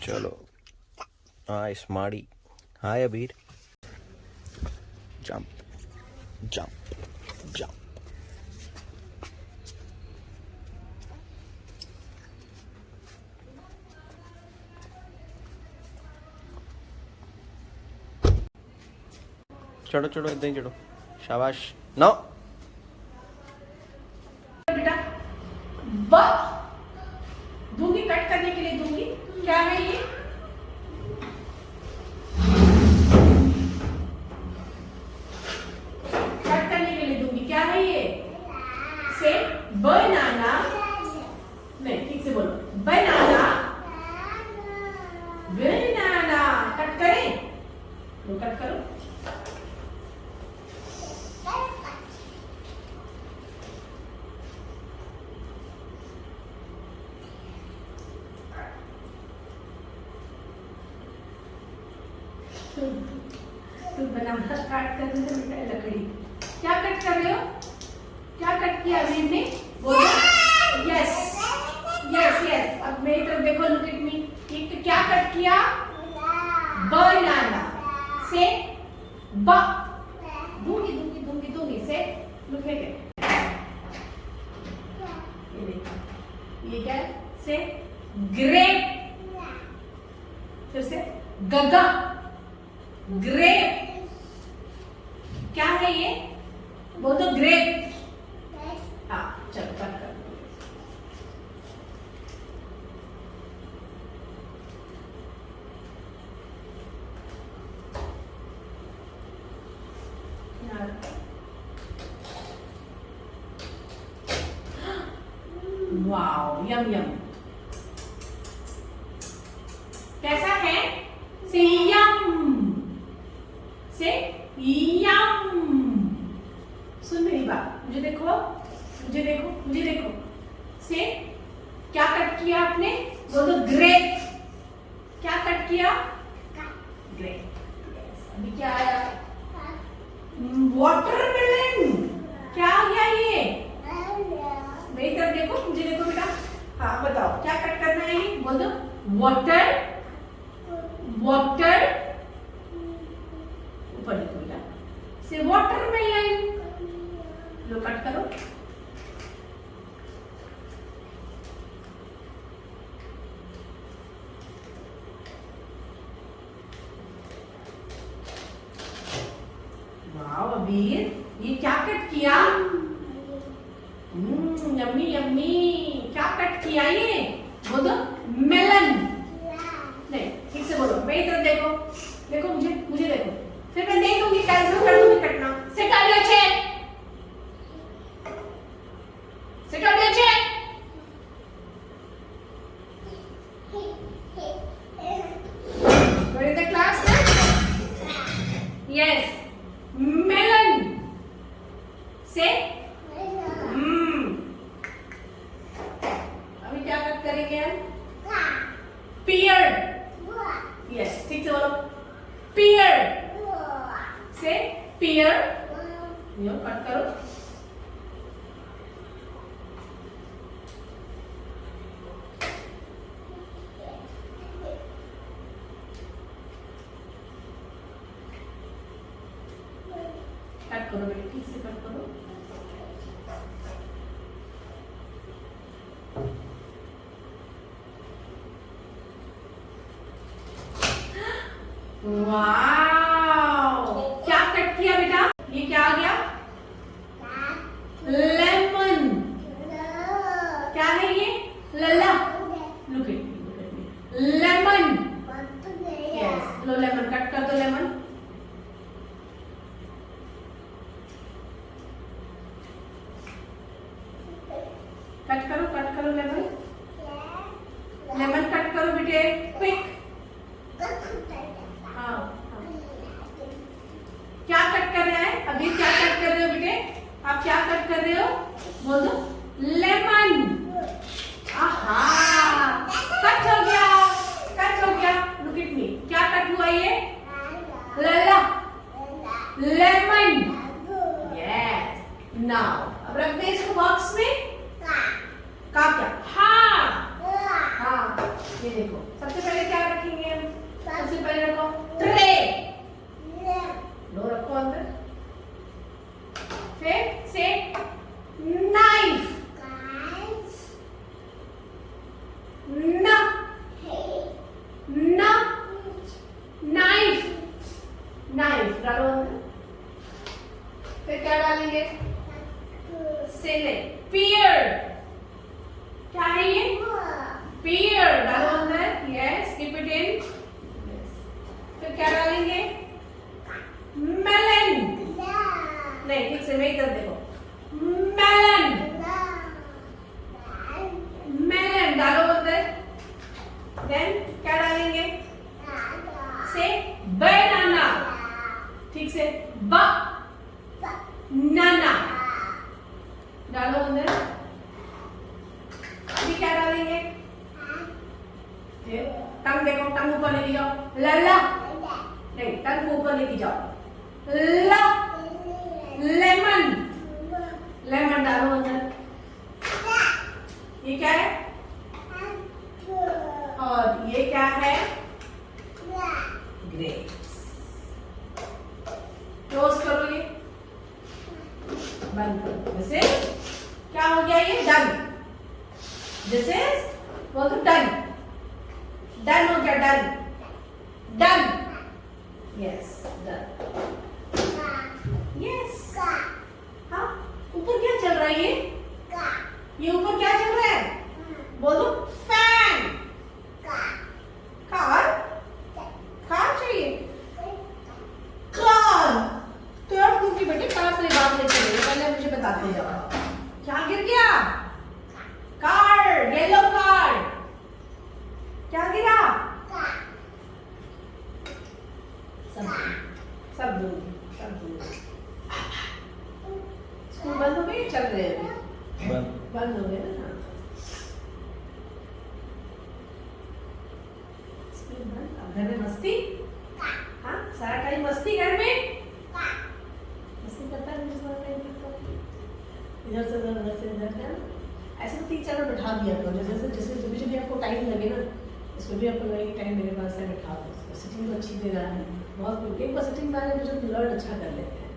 चलो हाय स्मार्टी हाय अबीर jump jump jump चढ़ो चढ़ो इधर ही चढ़ो शाबाश नो बेटा ब दूंगी कट करने के लिए दूंगी क्या है ये कट करने के लिए दूंगी क्या है ये से बनाना नहीं ठीक से बोलो बनाना बनाना कट करें तो कट करो तुम बनाना स्टार्ट कर रहे हो बेटा लकड़ी क्या कट कर रहे हो क्या कट किया अमीर ने बोलो यस यस यस अब मेरी तरफ देखो लुक एट मी ये क्या कट किया बनाना से ब दूंगी दूंगी दूंगी दूंगी से लुक एट ये क्या है से ग्रेप फिर से गगा ग्रेप क्या है ये बोल दो ग्रेप हाँ चलो कट कर वाओ यम यम कैसा है से यम सुन मेरी बात मुझे देखो मुझे देखो मुझे देखो से क्या कट किया आपने बोलो ग्रेप क्या कट किया ग्रेप अभी क्या आया वाटरमेलन क्या आ गया ये मेरी तरफ देखो मुझे देखो बेटा हाँ बताओ क्या कट करना है ये बोल दो वाटर वाटर ऊपर देखो बेटा से वाटरमेलन लो कट करो वाओ अबीर ये क्या कट किया यम्मी यम्मी क्या कट किया ये बोलो मेलन नहीं ठीक से बोलो मेरी तरफ देखो देखो मुझे मुझे देखो फिर मैं नहीं दूंगी कैंसिल कर दूंगी कटना sit on your chair sit on your chair Where is the class now? Yes. Melon. Say. अभी क्या कट करेंगे हम? Pear. Yes. ठीक से बोलो. Pear. Say pear. यो कट करो. कट करो बेटे ठीक से कट करो वाओ क्या कट किया बेटा ये क्या आ गया लेमन क्या है ये लला लुक एट लेमन यस लो लेमन कट कर दो लेमन कट करो लेमन लेमन कट करो बेटे क्विक हाँ क्या कट कर रहा है अभी क्या कट कर रहे हो बेटे आप क्या कट कर रहे हो बोल दो लेमन आहा कट हो गया लुक एट मी क्या कट हुआ ये लला लेमन यस नाउ अब रख दे इसको बॉक्स में का क्या हाँ हाँ ये देखो सबसे पहले क्या रखेंगे हम? सबसे पहले रखो ट्रे, लो रखो अंदर। फिर से नाइफ, न न नाइफ, नाइफ डालो अंदर। फिर क्या डालेंगे? सिलेक्ट पियर, क्या है ये? पियर डालो अंदर। Yes keep it in. फिर क्या डालेंगे? मेलन, नहीं ठीक से मेरी तरफ देखो, मेलन, मेलन डालो अंदर। देन क्या डालेंगे? से बनाना, ठीक से नाना डालो अंदर। अभी क्या डालेंगे? टंग देखो, टंग ऊपर लेके जाओ, लला नहीं, टंग को ऊपर लेके जाओ, ला लेमन, लेमन डालो अंदर। ये क्या है? और ये क्या है? ग्रेप्स। क्लोज करो, ये बंद करो। दिस इज क्या हो गया? ये डन। दिस इज बोल दो डन, डन हो गया, done done. Yes done. Yes हाँ, ऊपर क्या चल रहा है? ये ऊपर क्या चल रहा है? बोल दो फैन। कार, कार चाहिए, कार। तो यार क्योंकि बेटे कार से बात नहीं करेंगे, पहले मुझे बताते जाओ क्या गिर गया? Car, yellow car. क्या गिरा? सब सब दूर, सब दूर। स्कूल बंद हो गए? चल रहे हैं अभी? बंद हो गए ना? स्कूल बंद। अब घर में मस्ती? हाँ, सारा टाइम मस्ती घर में? मस्ती करता है मुझे सारा टाइम, इधर से उधर से इधर से। ऐसे तो 3-4 में बैठा दिया करो, जैसे जैसे जब भी आपको टाइम लगे ना, इसमें भी आपको लगे टाइम मेरे पास है, बैठा दो। सिटिंग तो अच्छी दे रहा है, बहुत गुड। एक बार सिटिंग में मुझे लर्न अच्छा कर लेते हैं।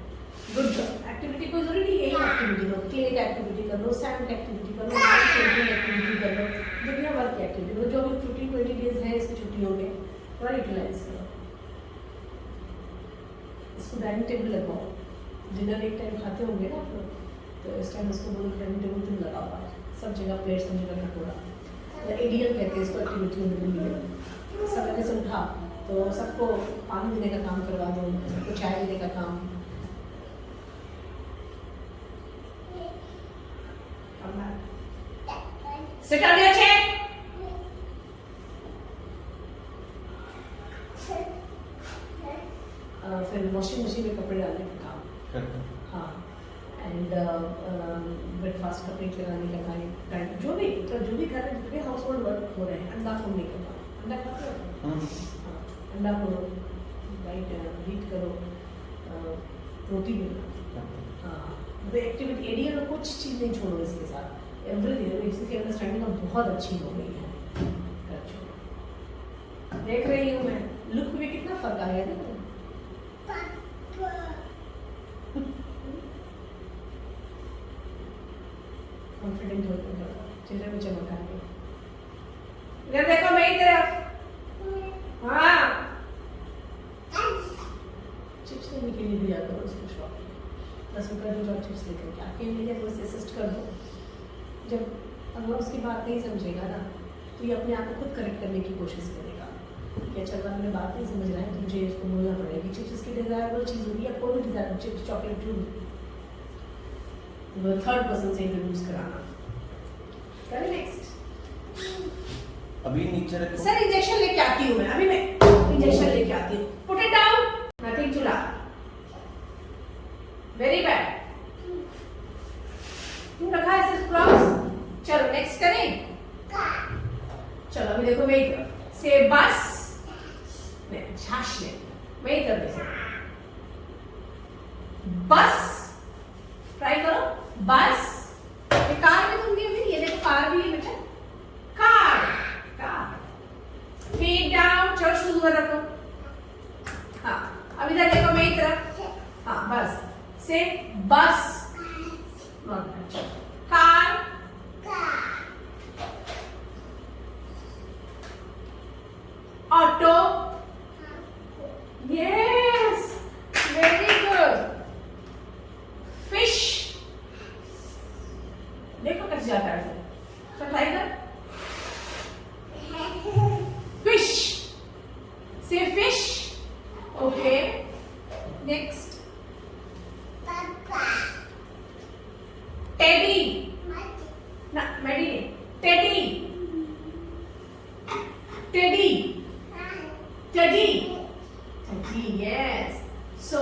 Good job. एक्टिविटी कोई जरूरी नहीं है, एक एक्टिविटी करो, क्ले की एक्टिविटी कर लो, सैंड की एक्टिविटी कर लो, पेंटिंग एक्टिविटी कर लो, दुनिया भर की एक्टिविटी करो। जो भी 15-20 डेज है इसकी छुट्टियों में, थोड़ा यूटिलाइज करो। इसको डाइनिंग टेबल लगवाओ, डिनर एक टाइम खाते होंगे ना आप लोग, तो इस टाइम उसको बोलो डाइनिंग टेबल तुम लगाओ, आज सब जगह प्लेट, सब जगह कटोरा। एडीएल कहते हैं इसको, एक्टिविटी में समय से उठा तो सबको पानी देने का काम करवा दो, सबको चाय देने का काम। Sit on your chair. फिर वॉशिंग मशीन में कपड़े डालने का काम, हाँ, एंड ब्रेकफास्ट का प्लेट लगाने का टाइम, जो भी तो जो भी घर में जितने हाउस होल्ड वर्क हो रहे हैं, अंडा फोड़ने का काम, अंडा खाते हो? हाँ, अंडा फोड़ो, राइट, हीट करो, रोटी बनाओ। हाँ, तो एक्टिविटी एरिया में कुछ चीज़ नहीं छोड़ो इसके साथ, एवरीथिंग। इसकी अंडरस्टैंडिंग अब बहुत अच्छी हो गई है। देख रही हूँ मैं, लुक में कितना फर्क आ गया ना। कॉन्फिडेंट हो गया, चेहरे में चमक आ गई। इधर देखो मेरी तरफ। हाँ, चिप्स लेने के लिए भी जाता हूँ उसको शॉप, 10 रुपये दो जो चिप्स लेकर के आके लिए वो असिस्ट कर दो। जब अगर उसकी बात नहीं समझेगा ना, तो ये अपने आप को खुद करेक्ट करने की कोशिश करेगा कि अच्छा अगर मैंने बात नहीं समझ रहा है तो मुझे इसको बोलना पड़ेगा। चिप्स इसकी डिज़ायरेबल चीज़ होगी, या कोई भी डिज़ायरेबल चिप्स, चॉकलेट, जो वो थर्ड पर्सन से इंट्रोड्यूस कराना। चलिए नेक्स्ट। अभी नीचे रखो सर, इंजेक्शन लेके आती हूँ मैं, अभी मैं इंजेक्शन लेके आती हूँ। Put it down, nothing to laugh, very bad. क्यों रखा है सिर्फ क्रॉस? चलो नेक्स्ट करें। चलो अभी देखो मेरी तरफ से, बस नहीं, झाश ले, मेरी तरफ देखो, बस ट्राई करो, बस। ये कार में तुम भी, ये देखो कार भी है बेटा, कार, कार, ऊपर रखो। हाँ अब इधर देखो मेरी तरफ। हाँ बस से बस, car, auto, yes very good, fish, देखो कैसे जाता है, ट्राई कर, फिश, से फिश, ओके नेक्स्ट, टेडी, ना मेडी नहीं, teddy, teddy, teddy, teddy, yes, so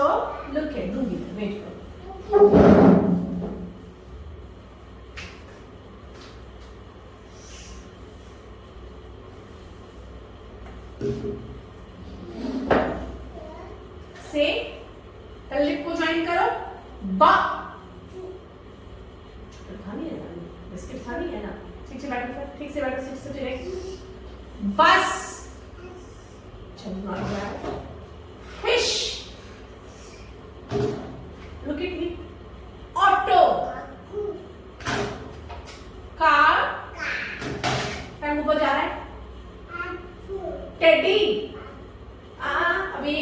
look at, दूंगी वेट करो, से लिप को ज्वाइन करो, बा, खानी है ना, बिस्किट खानी है ना, ठीक से बैठो, ठीक से बैठो, ठीक से डायरेक्ट, बस, चलो fish, look at me, auto, car, time ऊपर जा रहा है, टेडी, अभी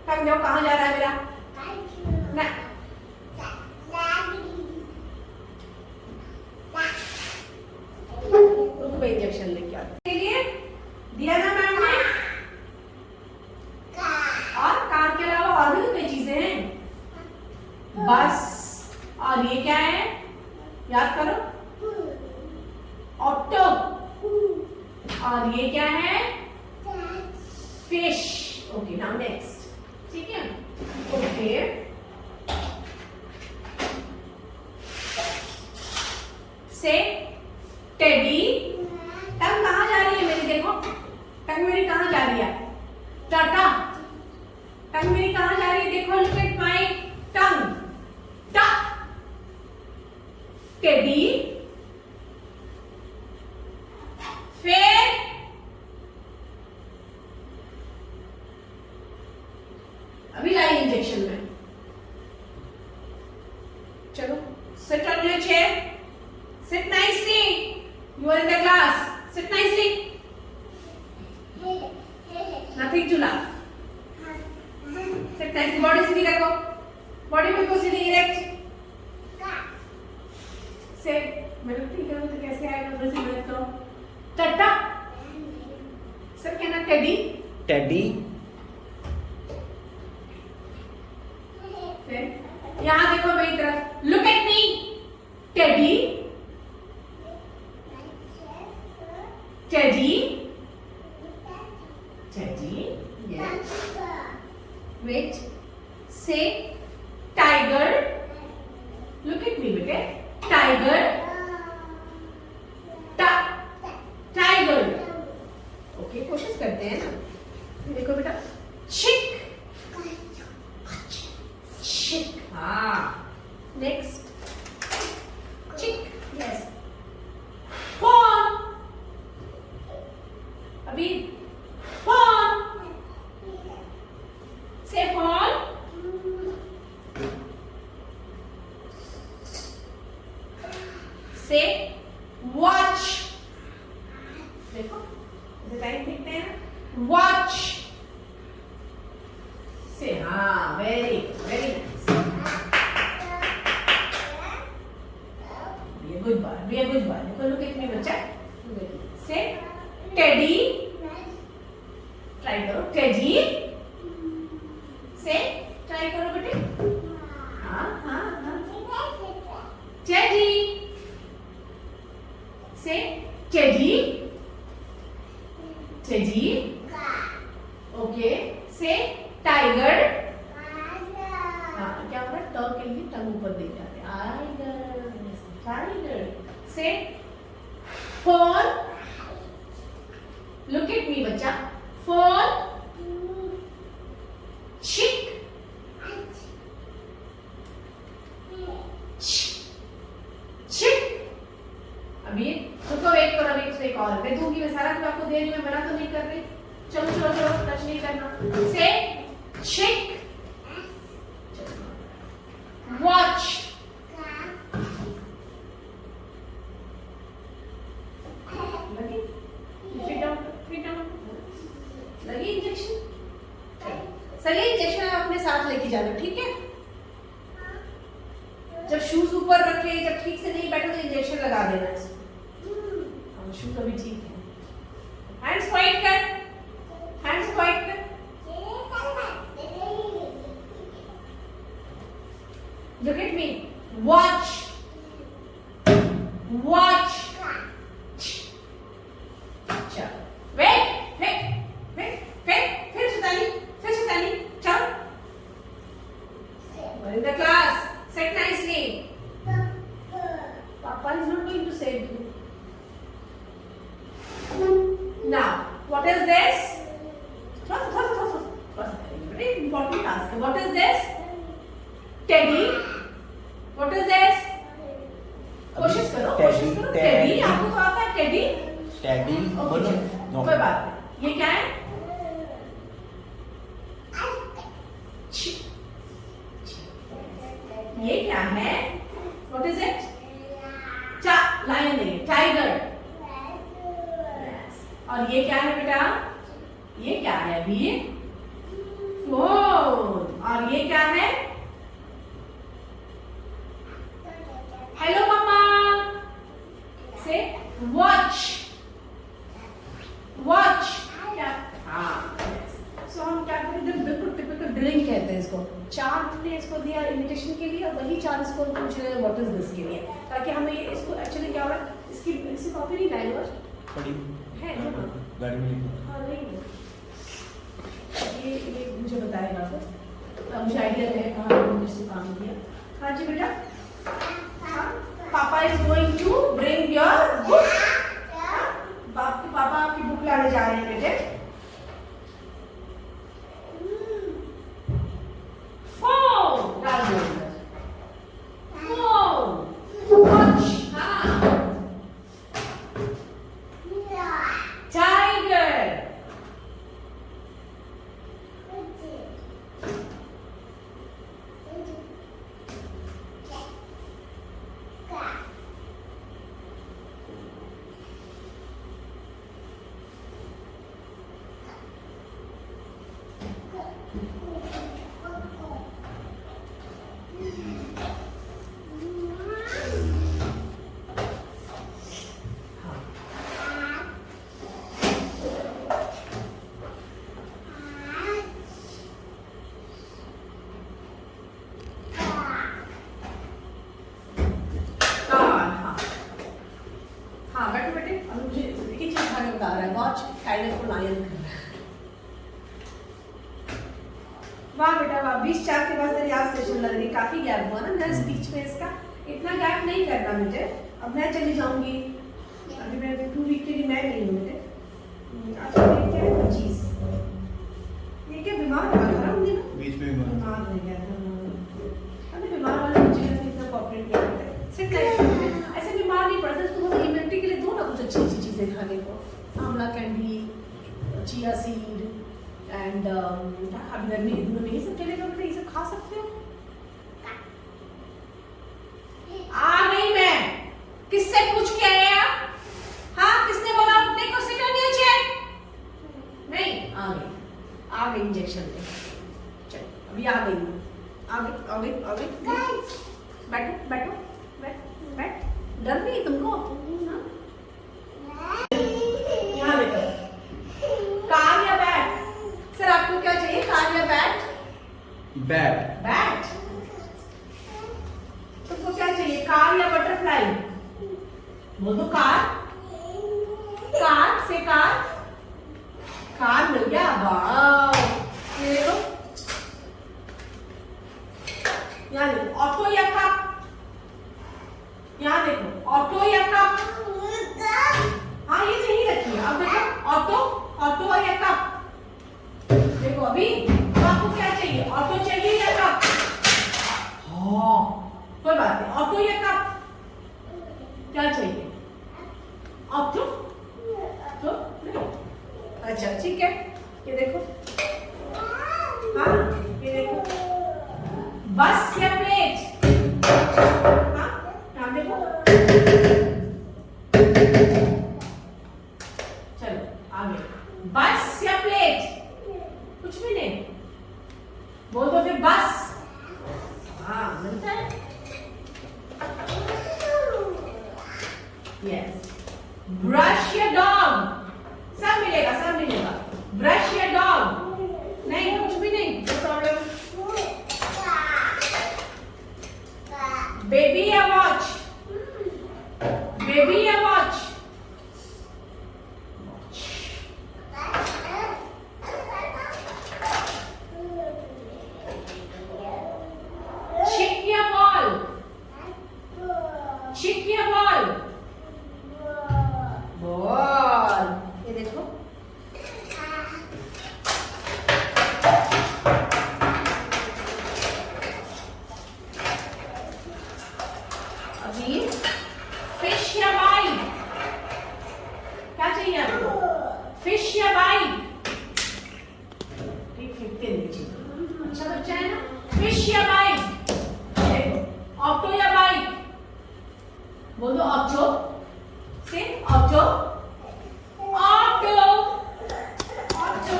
टाइम जाओ, कहाँ जा रहा है मेरा, ना इंजेक्शन लेके आते लिए दिया ना मैम ने, और कार के अलावा और भी तो कई चीजें हैं, बस, और ये क्या है याद करो, ऑटो, और ये क्या है, फिश, ओके नाउ नेक्स्ट, ठीक है, ओके से टेडी, टंग कहाँ जा रही है मेरी, देखो टंग मेरी कहाँ जा रही है, टाटा, टंग मेरी कहाँ जा रही है, देखो लुक एट माय टंग, टा, टेडी, फिर अभी लाई इंजेक्शन में, चलो sit on your chair, sit nicely, you are in the class, sit nicely, nothing to laugh, sit nicely, body सीधी रखो, body बिल्कुल सीधी erect, sit, मेरे ठीक है तो कैसे आएगा, थोड़ी सी मेहनत करो, टाटा, सर कहना टेडी, टेडी, फिर यहाँ देखो मेरी तरफ, look at me, teddy, teddy, teddy, yes, wait, say tiger, look at me बेटे, tiger, tiger, ओके कोशिश करते हैं ना, देखो बेटा, chick, chick, हाँ, next, chick, yes, fawn, अभी fawn, say fawn, say watch, देखो इसे टाइम देखते हैं, watch, say हाँ, very very nice, be a good boy, be a good boy, देखो look at me बच्चा, say टेडी, ट्राई करो, टेडी, से ट्राई करो बेटे, हाँ हाँ हाँ, टेडी, से टेडी, टेडी, ओके, से टाइगर, हाँ क्या होगा, ट के लिए टंग ऊपर दे जाते हैं, टाइगर, से फोन, look at me बच्चा, फोन, chick, chick, अभी रुको वेट करो, अभी एक और मैं दूंगी, मैं सारा तो आपको दे रही हूँ, मैं मना तो नहीं कर रही, चलो चलो चलो, टच नहीं करना। से चिक, वॉच, लगी फिट डाउन लगी इंजेक्शन। सर ये इंजेक्शन आप अपने साथ लेके जाना, ठीक है? जब शूज ऊपर रखे, जब ठीक से नहीं बैठे तो इंजेक्शन लगा देना। शूज अभी ठीक है। हैंड्स क्वाइट कर, हैंड्स क्वाइट कर। Look at me. Watch. Watch. चल। Wait. फिर सुतानी। चल। Well in the class. Sit nicely. Papa is not going to save you. Now, what is this? Very important task. What is this? Teddy. What is this? कोशिश करो। Teddy आपको तो आता है teddy? Teddy बोलो। कोई बात नहीं। ये क्या है? ये क्या है? What is it? लायन नहीं, टाइगर। और ये क्या है बेटा? ये क्या है अभी? फोन। और ये क्या है? हेलो मम्मा। से वॉच। क्या? हाँ। सो हम क्या करते हैं? बिल्कुल टिपिकल ड्रिलिंग कहते हैं इसको। 4 हमने इसको दिया इमिटेशन के लिए और वही 4 इसको पूछ रहे हैं व्हाट इज दिस के लिए, ताकि हमें इसको एक्चुअली क्या हो रहा है, इसकी कॉपी नहीं लाई और पढ़ी है गाड़ी में लिखी। हाँ नहीं ये मुझे बताएगा तो मुझे आइडिया है कहाँ मुझे काम किया। हाँ जी बेटा। Papa is going to bring your book. पापा आपकी बुक लाने जा रहे हैं बेटे। फोन डाल दो अंदर। फोन, वॉच, हाँ, टाइगर, बता रहा है वॉच टाइगर को लायन कर रहा है। वाह बेटा वाह, 20-4 के बाद तेरी आज सेशन लग रही, काफी गैप हुआ ना मेरा स्पीच में इसका। इतना गैप नहीं करना मुझे, अब मैं चली जाऊंगी। अभी मैं 2 वीक के लिए मैं नहीं हूँ बेटे। अच्छा ये क्या है? 25 ये क्या बीमार हुआ था उन दिनों? बीच में बीमार हो गया था। अरे बीमार वाले बच्चे कैसे इतना कोऑपरेट नहीं करते। सिर्फ ऐसे बीमार नहीं पड़ते, उसको बहुत इम्यूनिटी के लिए दो ना कुछ अच्छी अच्छी चीजें खाने को। आंवला कैंडी, चिया सीड एंड अभी गर्मी के दिनों में ये सब चलेगा बेटा, ये सब खा सकते हो। आ गई मैं, किससे पूछ के आए आप? हाँ किसने बोला? देखो सिट ऑन योर चेयर। नहीं आ गई इंजेक्शन ले। चल अभी आ गई मैं, आ गई। बैठो बैठो बैठ। डर नहीं तुमको? यहाँ देखो, कार या बैट? सर आपको क्या चाहिए, कार या बैट? बैट। तुमको क्या चाहिए, कार या बटरफ्लाई? बोल दो कार से कार मिल गया। वाह ये देखो, यहाँ देखो, ऑटो या कप? यहाँ देखो, ऑटो या कप? हाँ ये तो यही रखी है। अब देखो ऑटो या कप? देखो अभी आपको क्या चाहिए, ऑटो चाहिए या कप? हाँ कोई बात नहीं, ऑटो या कप क्या चाहिए? ऑटो तो अच्छा ठीक है। चलो आगे, बस या प्लेट? कुछ भी नहीं, बोल दो फिर बस। हाँ मिलता है। यस, ब्रश या डॉग? सब मिलेगा, सब मिलेगा। ब्रश या डॉग? नहीं, कुछ भी नहीं, नो प्रॉब्लम। बेबी या वॉच? बेबी या वॉच? चिक या बॉल? चिक या बॉल? बॉल। ये देखो, अभी फिश या बाइट? क्या चाहिए आपको? फिश या बाइट? ठीक, फेंकते नीचे। अच्छा बच्चा है ना। फिश या बाइट? देखो, ऑक्टो या बाइट? बोल दो ऑक्टो से। Octo, Octo, Octo.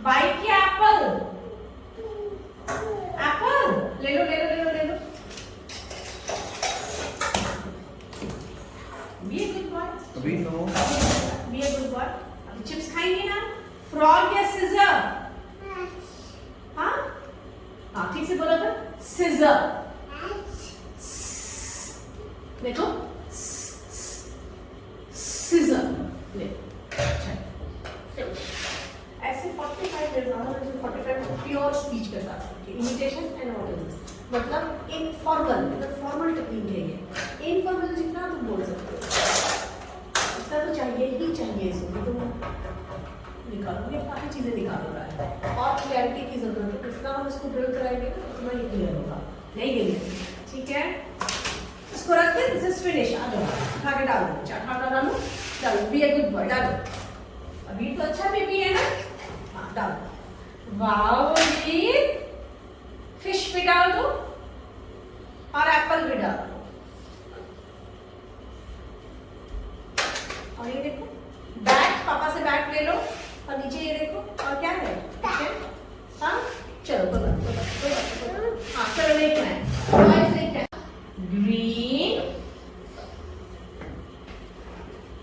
बाइट या एप्पल? एप्पल ले लो, ले लो, ले लो, ले लो। Be a good boy. अभी no. Be a good boy. अभी चिप्स खाएंगे ना। फ्रॉग या सीजर? हाँ हाँ, ठीक से बोलो फिर। सीजर। देखो, सीजर ले। ऐसे 45 डेज आना, 45 प्योर स्पीच के साथ इमिटेशन एंड ऑडियंस, मतलब इनफॉर्मल, मतलब फॉर्मल टेक्निक है ये। इनफॉर्मल जितना तुम बोल सकते हो इतना तो चाहिए ही चाहिए। इसमें तुम निकालोगे, काफी चीजें निकाल रहा है और क्लैरिटी की जरूरत है। जितना हम इसको ड्रिल कराएंगे ना उतना ही क्लियर होगा। नहीं गिरेगा, ठीक है। इसको रख दे, दिस इज फिनिश। आ जाओ, उठा के डाल दो, चाटा डालो, डालो। बी ए गुड बॉय, डालो। अभी तो अच्छा बेबी है ना। हाँ डालो। वाओ बेबी, फिश भी डाल दो और एप्पल भी डाल दो। और ये देखो, बैट, पापा से बैट ले लो। और नीचे ये देखो, और क्या है? हाँ चलो, दो बार, दो बार, दो बार, दो बार। हाँ चलो, देखना है। ग्रीन,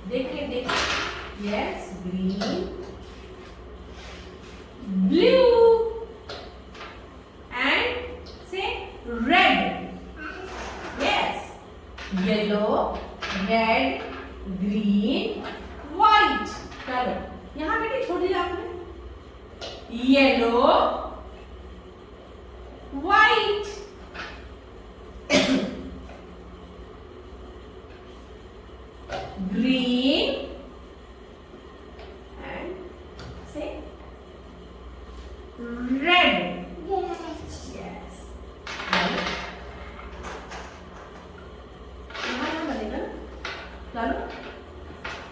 देखिए देखिए, यस ग्रीन, ब्लू एंड से red, yes yellow, red, green, white. चलो यहाँ बेटी छोड़ दिया आपने। Yellow, white, green and say red. Yes. यहाँ बनेगा ना। डालो,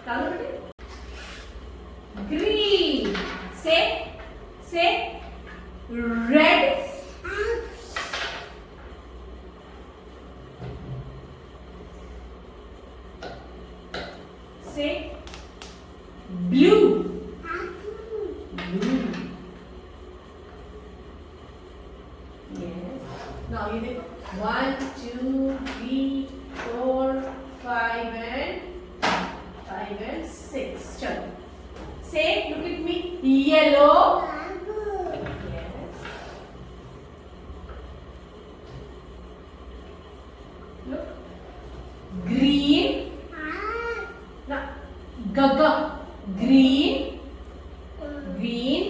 डालो बेटे। Green. Say red. Say blue. Blue. Yes. Now you देखो, 1, 2, 3, 4, 5 and 6. चलो. Say, look at me. Yellow. Yes. Look. Green. Now, gaga. Green. Green.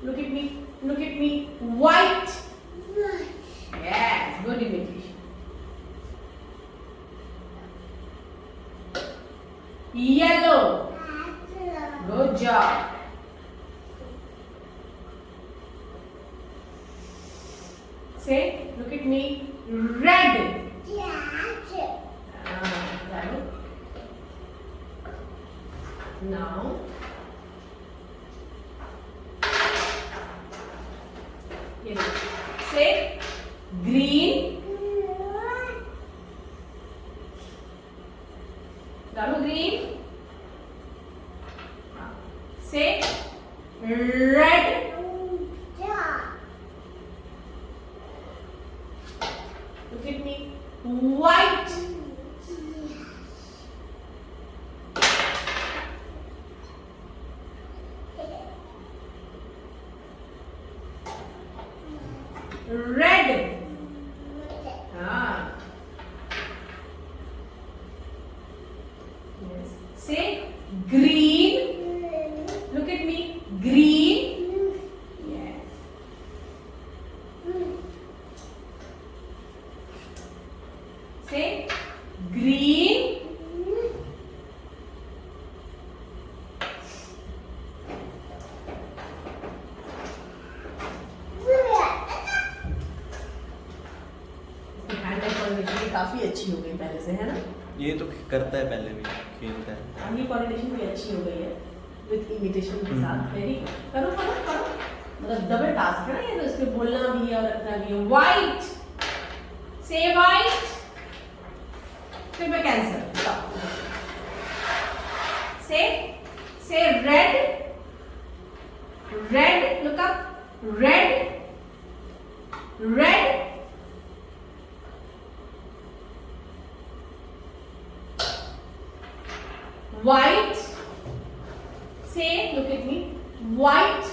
Look at me. Look at me. White. Yes, good imitation. Yellow. Good job. Say, look at me. Red. Right. Now, Say red. Look at me. White. Red. Ah. Yes. Say green. Look at me. Green. Yes. Say green. Hand eye coordination काफी अच्छी हो गई पहले से, है ना? ये तो करता है, पहले भी खेलता है। ये कोऑर्डिनेशन भी अच्छी हो गई है विद इमिटेशन के साथ। वेरी करो करो करो, मतलब डबल टास्क है ना ये, तो इसमें बोलना भी है और रखना भी है। वाइट. से वाइट. फिर मैं कैंसर. से red. Red. Look up. Red. Red. White. Say, look at me. White.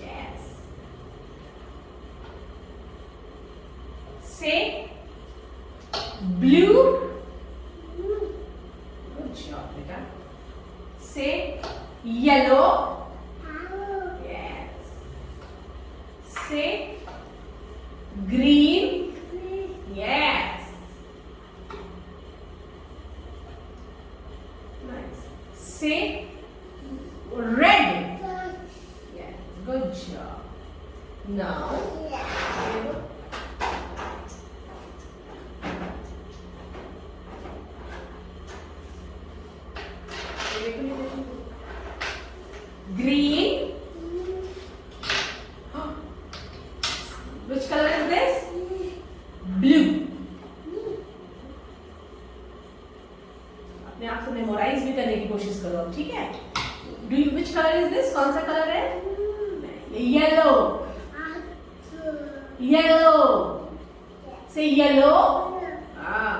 Yes. Say blue. Good job, beta. Say yellow. Yes. Say green. Yes. Nice. Say red. Yes, good job. Now, green. Which color is this? Blue. अपने आप को memorise भी करने की कोशिश करो अब, ठीक है? Do you, which color is this? कौन सा कलर है? Yellow. Yellow. Say yellow. Ah.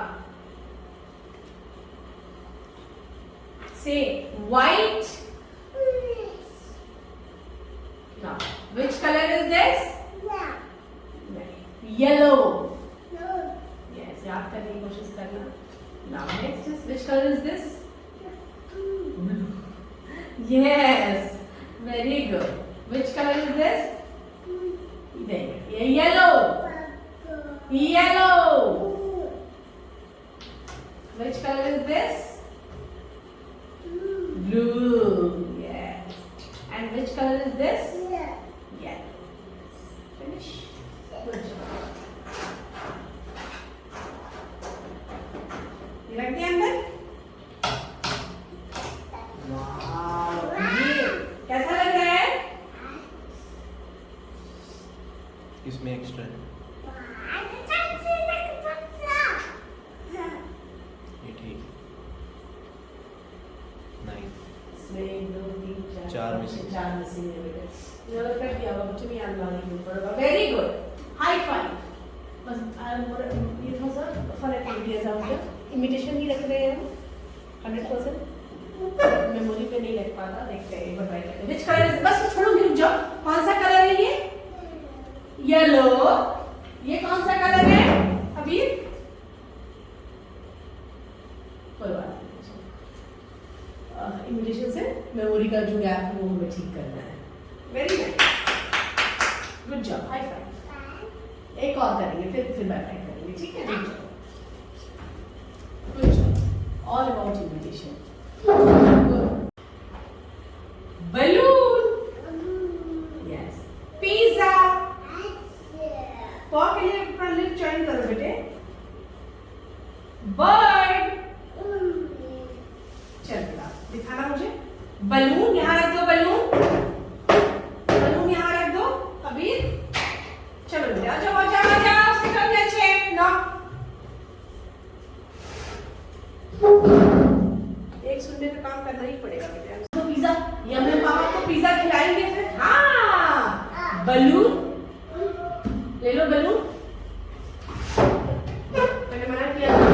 Say white. Now, which color is this? Yellow. Yes, याद करने की कोशिश करना. Now next is, which color is this? Blue. Yes, very good. Which color is this? Yellow. Yellow. Which color is this? Blue. Yes. And which color is this? Yellow. Finish. Good job. ये रख दिया अंदर. वाव, ये कैसा लग रहा है? इसमें एक्स्ट्रा है, ये ठीक है। 9 इसमें 1 2 3 चार missing. 4 मिसिंग है बेटे. ये कर दिया होगा, मुझे भी याद लाने की पड़ेगा. Very good. High five. बस ये था सर फन एक्टिविटी ऐसा होता है. इमिटेशन ही रख रहे हैं हम 100%. मेमोरी पे नहीं रख पाता. देखते हैं, एक बार ट्राई करते हैं. विच कलर इज, बस छोड़ो, रुक जाओ. कौन सा कलर है ये? येलो. ये कौन सा कलर है अभी? कोई बात नहीं. इमिटेशन से मेमोरी का जो गैप है वो हमें ठीक करना है. Very nice. Good job. High five. एक और करेंगे, फिर बैक करेंगे, ठीक है? Good job. Good job. All about imitation. Good. Balloon. Yes. Pizza. पॉ के लिए अपना लिप ज्वाइन करो बेटे. Bird. चल बेटा, दिखाना मुझे. बलून यहाँ रख दो. बलून यहाँ रख दो. कबीर चलो बेटे, आ जाओ. सेकंड में अच्छे. नो, एक सुनने पे काम करना ही बलून ले लो, बलून। मैंने मना किया था,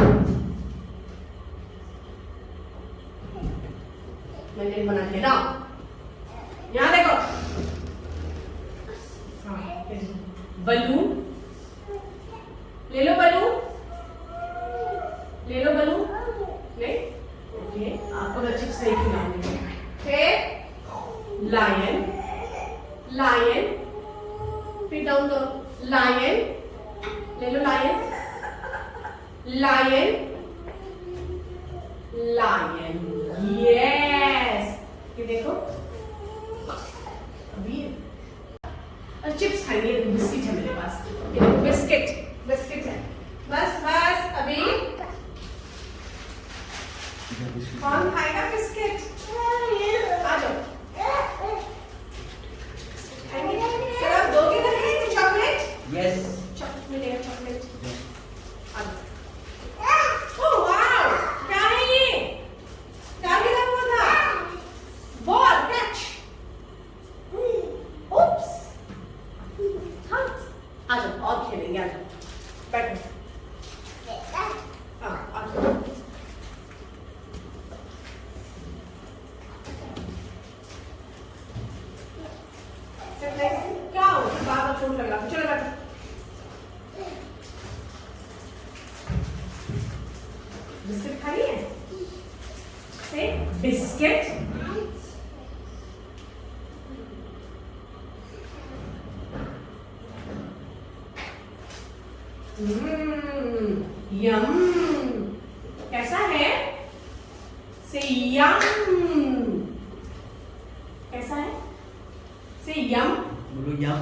मैंने मना किया ना। यहाँ देखो, बलून ले लो, बलून ले लो, बलून ले। ओके, आपको तो चिप्स नहीं खिलाएंगे। फिर लायन, लायन, फिर डाउन करो, लायन ले लो, लायन, लायन, लायन, यस। ये देखो, अभी चिप्स खाएंगे, बिस्किट है मेरे पास, ये देखो बिस्किट, बिस्किट है। बस बस, अभी कौन खाएगा बिस्किट? आ जाओ, खाएंगे? सर आप दोगे ना किसी को चॉकलेट? यस। चॉकलेट मिलेगा, चॉकलेट। आ जाओ। ओह वाव, क्या है ये? क्या गिरा हुआ था? Ball, catch. उप्स। हाँ, आ जाओ और खेलेंगे, आ जाओ, बैठो। हाँ, आ जाओ। क्या हो? बाबा चोट लग रहा, चलो बैठो। बिस्किट खाई है? से बिस्किट। यम। कैसा है? से यम। कैसा है? से यम। बोलो यम।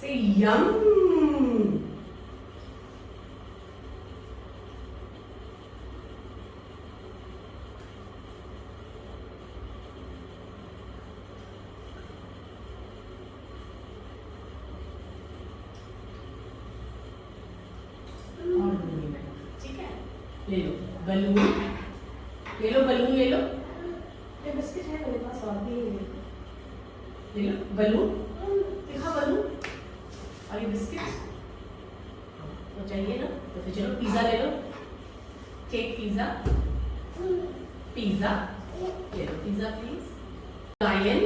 से यम। ठीक है, ले लो बलून, ले लो बलून, ले लो। ये बिस्किट है मेरे पास और भी है, ले लो बलून, दिखा बलून। और ये बिस्किट तो चाहिए ना, तो फिर चलो पिज्जा ले लो, केक पिज्जा, पिज्जा ले लो, पिज्जा प्लीज। लायन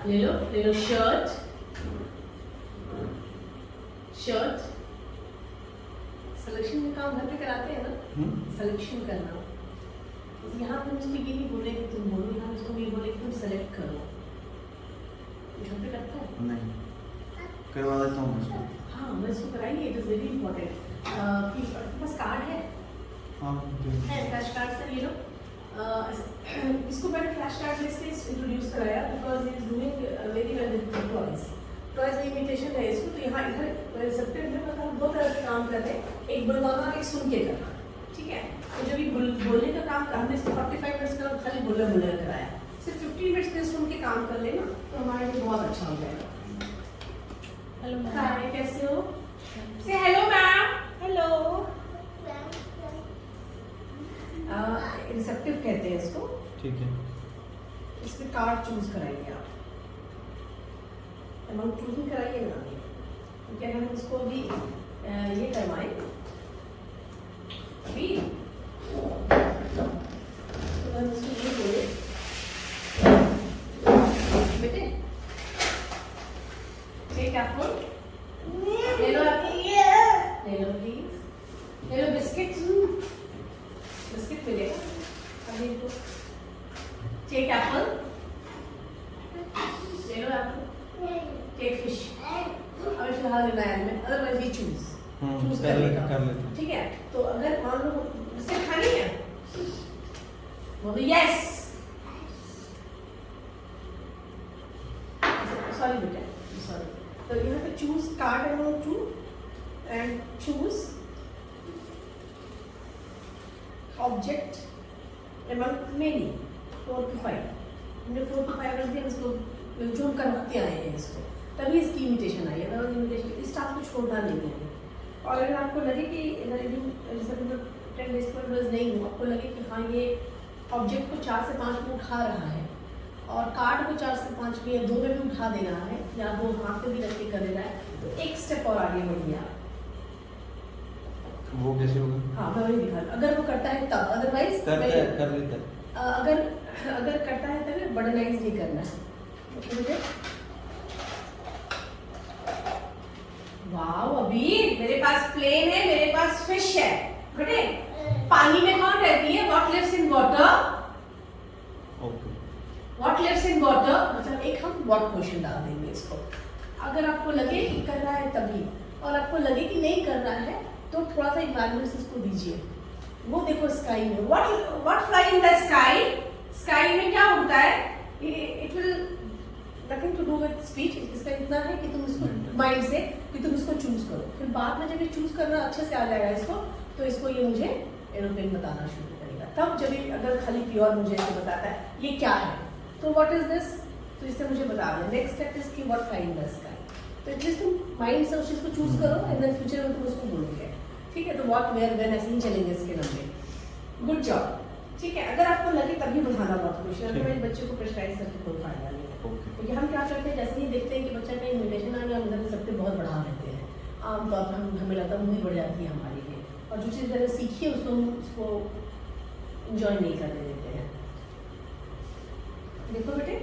ले लो शर्ट, शर्ट। सिलेक्शन का काम घर पे कराते हैं ना, सिलेक्शन करना। यहाँ पे उसको ये नहीं बोले कि तुम बोलो, यहाँ उसको ये बोले कि तुम सेलेक्ट करो। घर पे करता है? नहीं, करवा देता हूँ मैं इसको। हाँ, मैं इसको कराएंगे, इट इज़ वेरी इंपॉर्टेंट। बस कार्ड है? हाँ, है, फ्लैश कार्ड से ले लो। इसको मैंने फ्लैश कार्ड में से इंट्रोड्यूस कराया because he is doing very well with toys. Toys में इमिटेशन है इसको, तो यहाँ इधर सेप्टेम्बर में मतलब दो तरह से काम कर रहे हैं, एक बुलवाना और एक सुन के करना। ठीक है, तो जब ये बोलने का काम हमने इसको 45 मिनट्स का खाली बोलना कराया, सिर्फ 15 मिनट्स में सुन के काम कर लेना तो हमारे लिए बहुत अच्छा हो जाएगा। हेलो मैम, हाय, कैसे हो? से हेलो मैम। हेलो। रिसेप्टिव कहते हैं इसको। ठीक है। इसमें कार्ड चूज कराएंगे आप, अमाउंट चूजिंग कराइए ना, क्योंकि अगर हम इसको अभी ये करवाएं अभी, तो हम इसको ये बोले बेटे टेक एप्पल, ले लो एप्पल, ले लो प्लीज, ले लो बिस्किट, बिस्किट मिलेगा अभी तो। टेक एप्पल, ले लो एप्पल, टेक फिश। अभी फिलहाल लेना में, अदरवाइज ये चूज कर लेगा। ठीक है, तो अगर मान लो बिस्किट खानी है बोलो यस। सॉरी बेटा, सॉरी। तो यहाँ पे choose card amount two and choose object amount many 4 to 5। हमने 4 to 5 रख दिया, इसको जो हम करवाते आए हैं इसको, तभी इसकी इमिटेशन आई है। अगर इमिटेशन इस टास्क को छोड़ना नहीं है। और अगर आपको लगे कि 10 डेज पर रोज नहीं हो, आपको लगे कि हाँ ये ऑब्जेक्ट को 4 से 5 में उठा रहा है और कार्ड को 4 से 5 में या 2 में भी उठा दे रहा है या 2 हाथ में भी रख के कर दे रहा है, तो एक स्टेप और आगे बढ़ गया। वो कैसे होगा? हाँ मैं वही दिखा, अगर वो करता है तब, अदरवाइज कर लेता है। अगर करता है तब बर्डनाइज नहीं करना है। मुझे वाओ, अभी मेरे पास प्लेन है, मेरे पास फिश है, बेटे पानी में कौन रहती है? What lives in water? Okay, what lives in water, मतलब एक हम व्हाट क्वेश्चन डाल देंगे इसको। अगर आपको लगे कि कर रहा है तभी और आपको लगे कि नहीं कर रहा है तो थोड़ा सा इन्वायरमेंट इसको दीजिए। वो देखो स्काई में, what fly in the sky, sky में क्या उड़ता है? It will nothing to do with speech, इसका इतना है कि तुम इसको माइंड से कि तुम इसको चूज करो, फिर बाद में जब ये चूज करना अच्छे से आ जाएगा इसको, तो इसको ये मुझे एरोप्लेन बताना शुरू करेगा। तब जब ये अगर खाली प्योर मुझे इसको बताता है ये क्या है, तो व्हाट इज दिस, तो इससे मुझे बता दें। नेक्स्ट स्टेप इज कि what fly in the sky, तो एटलीस्ट तुम माइंड से उस चीज को चूज करो एंड देन फ्यूचर में तुम उसको बोलोगे, ठीक है? तो व्हाट वेयर व्हेन ऐसे ही चलेंगे इसके नंबर। गुड जॉब, ठीक है? अगर आपको लगे तभी बताना बहुत क्वेश्चन, अदरवाइज बच्चे को प्रेशराइज करके कोई फायदा नहीं है। तो हम क्या करते हैं, जैसे ही देखते हैं कि बच्चा का इन्विटेशन आ गया, हम इधर सब पे बहुत बढ़ा देते हैं। आमतौर पर हमें लगता है मूवी बढ़ जाती है हमारी लिए, और जो चीज़ मैंने सीखी है उसको हम उसको इंजॉय नहीं करने देते हैं। देखो बेटे,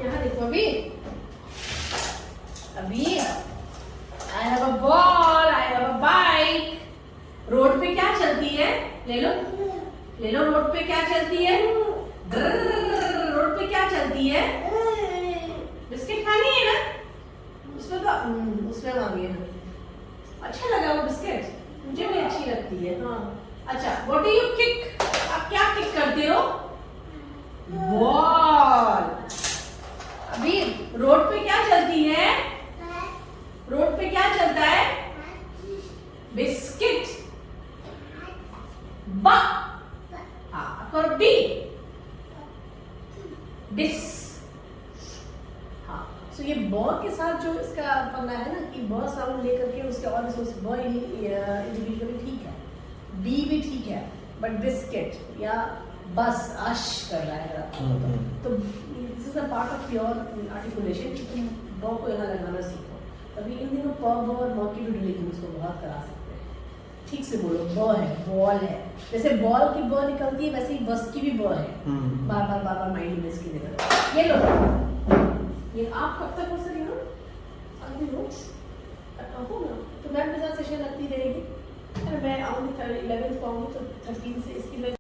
यहाँ देखो, अभी I have a ball, I have a bike. Road पे क्या चलती है? ले लो, रोड पे क्या चलती है? रोड पे क्या चलती है? बिस्किट खानी है ना? उसमें तो उसमें मांगी है। अच्छा लगा वो बिस्किट, मुझे भी अच्छी लगती है। हाँ अच्छा, व्हाट डू यू किक, आप क्या किक करते हो? बॉल। अभी रोड पे क्या चलती है? रोड पे क्या चलता है? बिस्किट। ब, हाँ और बी, बिस। हाँ, सो ये ब के साथ जो इसका पंगा है ना कि ब साउंड लेकर के उसके और ब इंडिविजुअली ठीक है, बी भी ठीक है, बट बिस्किट या बस अश कर रहा है तो this is a part of your articulation कि तुम ब को यहाँ लगाना सीखो। अभी इन दिनों प ब और म की भी ड्रिलिंग उसको बहुत करा सकते हैं। ठीक से बोलो, ब है, बॉल है, जैसे बॉल की ब निकलती है वैसे ही बस की भी ब है। बार बार माइंड में इसकी निकल। ये लो, ये आप कब तक हो सर यहाँ? अभी रोज हो ना, तो मैम मेरे साथ सेशन लगती रहेगी। मैं आऊँगी 11th को आऊँगी, तो 13 से इसकी मैं